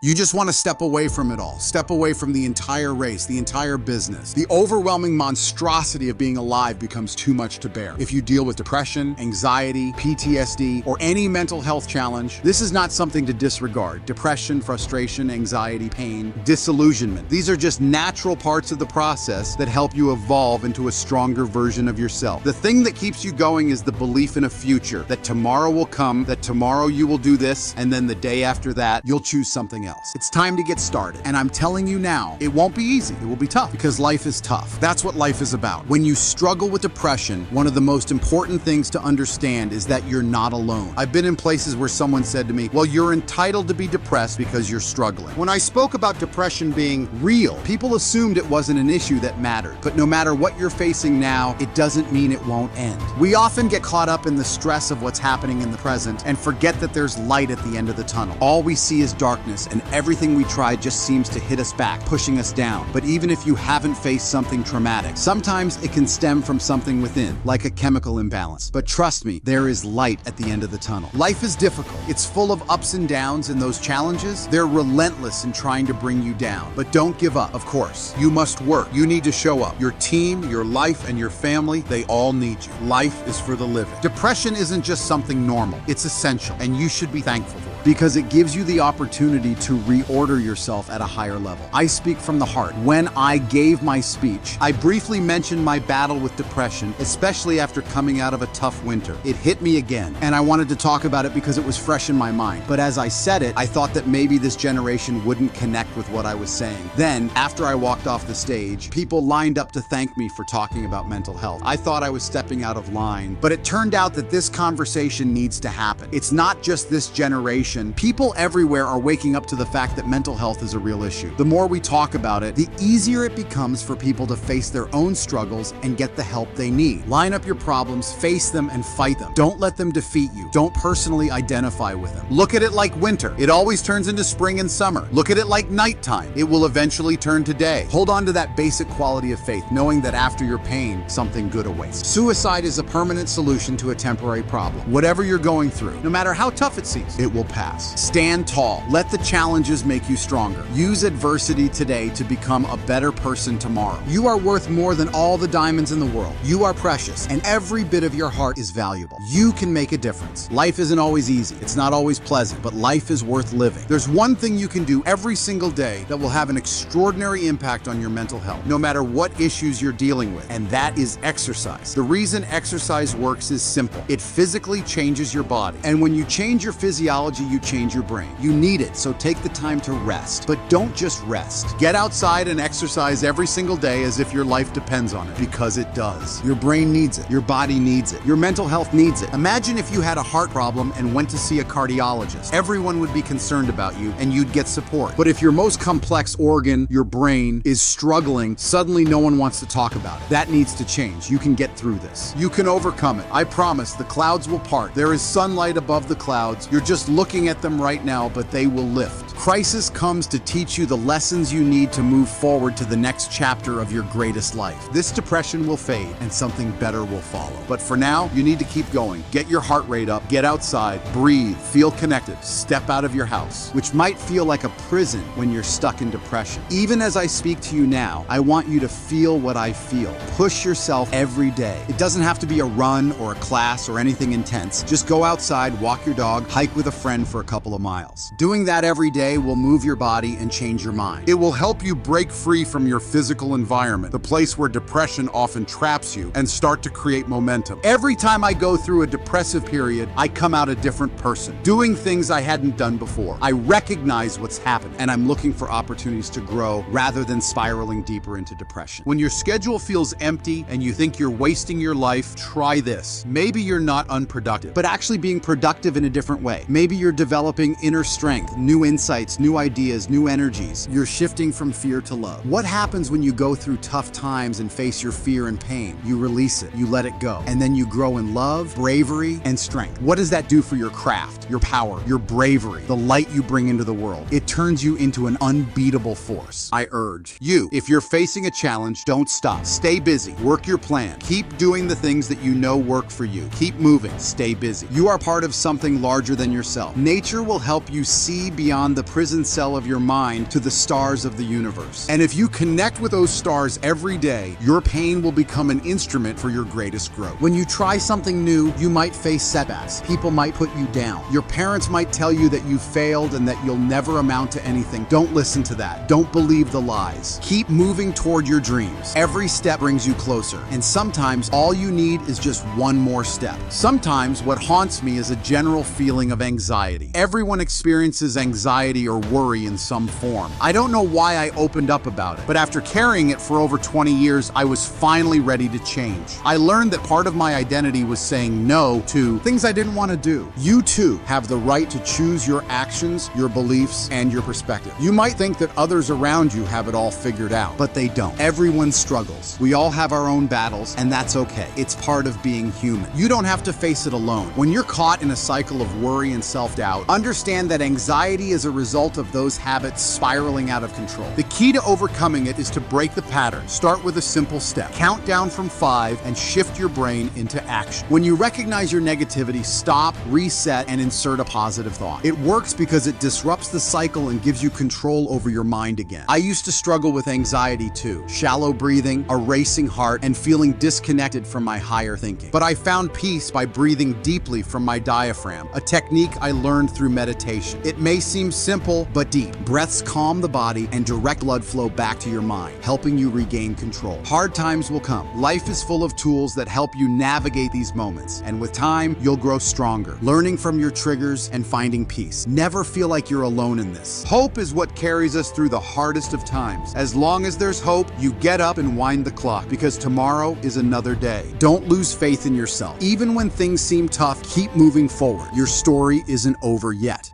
You just want to step away from it all. Step away from the entire race, the entire business. The overwhelming monstrosity of being alive becomes too much to bear. If you deal with depression, anxiety, PTSD, or any mental health challenge, this is not something to disregard. Depression, frustration, anxiety, pain, disillusionment. These are just natural parts of the process that help you evolve into a stronger version of yourself. The thing that keeps you going is the belief in a future, that tomorrow will come, that tomorrow you will do this, and then the day after that, you'll choose something else. It's time to get started. And I'm telling you now, it won't be easy. It will be tough because life is tough. That's what life is about. When you struggle with depression, one of the most important things to understand is that you're not alone. I've been in places where someone said to me, well, you're entitled to be depressed because you're struggling. When I spoke about depression being real, people assumed it wasn't an issue that mattered. But no matter what you're facing now, it doesn't mean it won't end. We often get caught up in the stress of what's happening in the present and forget that there's light at the end of the tunnel. All we see is darkness, and everything we try just seems to hit us back, pushing us down. But even if you haven't faced something traumatic, sometimes it can stem from something within, like a chemical imbalance. But trust me, there is light at the end of the tunnel. Life is difficult. It's full of ups and downs, and those challenges, they're relentless in trying to bring you down. But don't give up, of course. You must work. You need to show up. Your team, your life, and your family, they all need you. Life is for the living. Depression isn't just something normal. It's essential, and you should be thankful for it because it gives you the opportunity to reorder yourself at a higher level. I speak from the heart. When I gave my speech, I briefly mentioned my battle with depression, especially after coming out of a tough winter. It hit me again, and I wanted to talk about it because it was fresh in my mind. But as I said it, I thought that maybe this generation wouldn't connect with what I was saying. Then, after I walked off the stage, people lined up to thank me for talking about mental health. I thought I was stepping out of line, but it turned out that this conversation needs to happen. It's not just this generation. People everywhere are waking up to the fact that mental health is a real issue. The more we talk about it, the easier it becomes for people to face their own struggles and get the help they need. Line up your problems, face them, and fight them. Don't let them defeat you. Don't personally identify with them. Look at it like winter. It always turns into spring and summer. Look at it like nighttime. It will eventually turn to day. Hold on to that basic quality of faith, knowing that after your pain, something good awaits. Suicide is a permanent solution to a temporary problem. Whatever you're going through, no matter how tough it seems, it will pass. Stand tall. Let the challenges make you stronger. Use adversity today to become a better person tomorrow. You are worth more than all the diamonds in the world. You are precious, and every bit of your heart is valuable. You can make a difference. Life isn't always easy. It's not always pleasant, but life is worth living. There's one thing you can do every single day that will have an extraordinary impact on your mental health, no matter what issues you're dealing with, and that is exercise. The reason exercise works is simple. It physically changes your body, and when you change your physiology, you change your brain. You need it, so take the time to rest. But don't just rest. Get outside and exercise every single day as if your life depends on it, because it does. Your brain needs it. Your body needs it. Your mental health needs it. Imagine if you had a heart problem and went to see a cardiologist. Everyone would be concerned about you, and you'd get support. But if your most complex organ, your brain, is struggling, suddenly no one wants to talk about it. That needs to change. You can get through this. You can overcome it. I promise the clouds will part. There is sunlight above the clouds. You're just looking at them right now, but they will lift. Crisis comes to teach you the lessons you need to move forward to the next chapter of your greatest life. This depression will fade and something better will follow. But for now, you need to keep going. Get your heart rate up, get outside, breathe, feel connected, step out of your house, which might feel like a prison when you're stuck in depression. Even as I speak to you now, I want you to feel what I feel. Push yourself every day. It doesn't have to be a run or a class or anything intense. Just go outside, walk your dog, hike with a friend for a couple of miles. Doing that every day will move your body and change your mind. It will help you break free from your physical environment, the place where depression often traps you, and start to create momentum. Every time I go through a depressive period, I come out a different person, doing things I hadn't done before. I recognize what's happened, and I'm looking for opportunities to grow rather than spiraling deeper into depression. When your schedule feels empty and you think you're wasting your life, try this. Maybe you're not unproductive, but actually being productive in a different way. Maybe you're developing inner strength, new insights, new ideas, new energies. You're shifting from fear to love. What happens when you go through tough times and face your fear and pain? You release it, you let it go, and then you grow in love, bravery, and strength. What does that do for your craft, your power, your bravery, the light you bring into the world? It turns you into an unbeatable force. I urge you, if you're facing a challenge, don't stop. Stay busy, work your plan. Keep doing the things that you know work for you. Keep moving, stay busy. You are part of something larger than yourself. Nature will help you see beyond the prison cell of your mind to the stars of the universe. And if you connect with those stars every day, your pain will become an instrument for your greatest growth. When you try something new, you might face setbacks. People might put you down. Your parents might tell you that you failed and that you'll never amount to anything. Don't listen to that. Don't believe the lies. Keep moving toward your dreams. Every step brings you closer. And sometimes all you need is just one more step. Sometimes what haunts me is a general feeling of anxiety. Everyone experiences anxiety or worry in some form. I don't know why I opened up about it, but after carrying it for over 20 years, I was finally ready to change. I learned that part of my identity was saying no to things I didn't want to do. You too have the right to choose your actions, your beliefs, and your perspective. You might think that others around you have it all figured out, but they don't. Everyone struggles. We all have our own battles, and that's okay. It's part of being human. You don't have to face it alone. When you're caught in a cycle of worry and self-doubt, understand that anxiety is a result of those habits spiraling out of control. The key to overcoming it is to break the pattern. Start with a simple step. Count down from 5 and shift your brain into action. When you recognize your negativity, stop, reset, and insert a positive thought. It works because it disrupts the cycle and gives you control over your mind again. I used to struggle with anxiety too. Shallow breathing, a racing heart, and feeling disconnected from my higher thinking. But I found peace by breathing deeply from my diaphragm, a technique I learned through meditation. It may seem simple, but deep. Breaths calm the body and direct blood flow back to your mind, helping you regain control. Hard times will come. Life is full of tools that help you navigate these moments, and with time, you'll grow stronger, learning from your triggers and finding peace. Never feel like you're alone in this. Hope is what carries us through the hardest of times. As long as there's hope, you get up and wind the clock, because tomorrow is another day. Don't lose faith in yourself. Even when things seem tough, keep moving forward. Your story isn't over yet.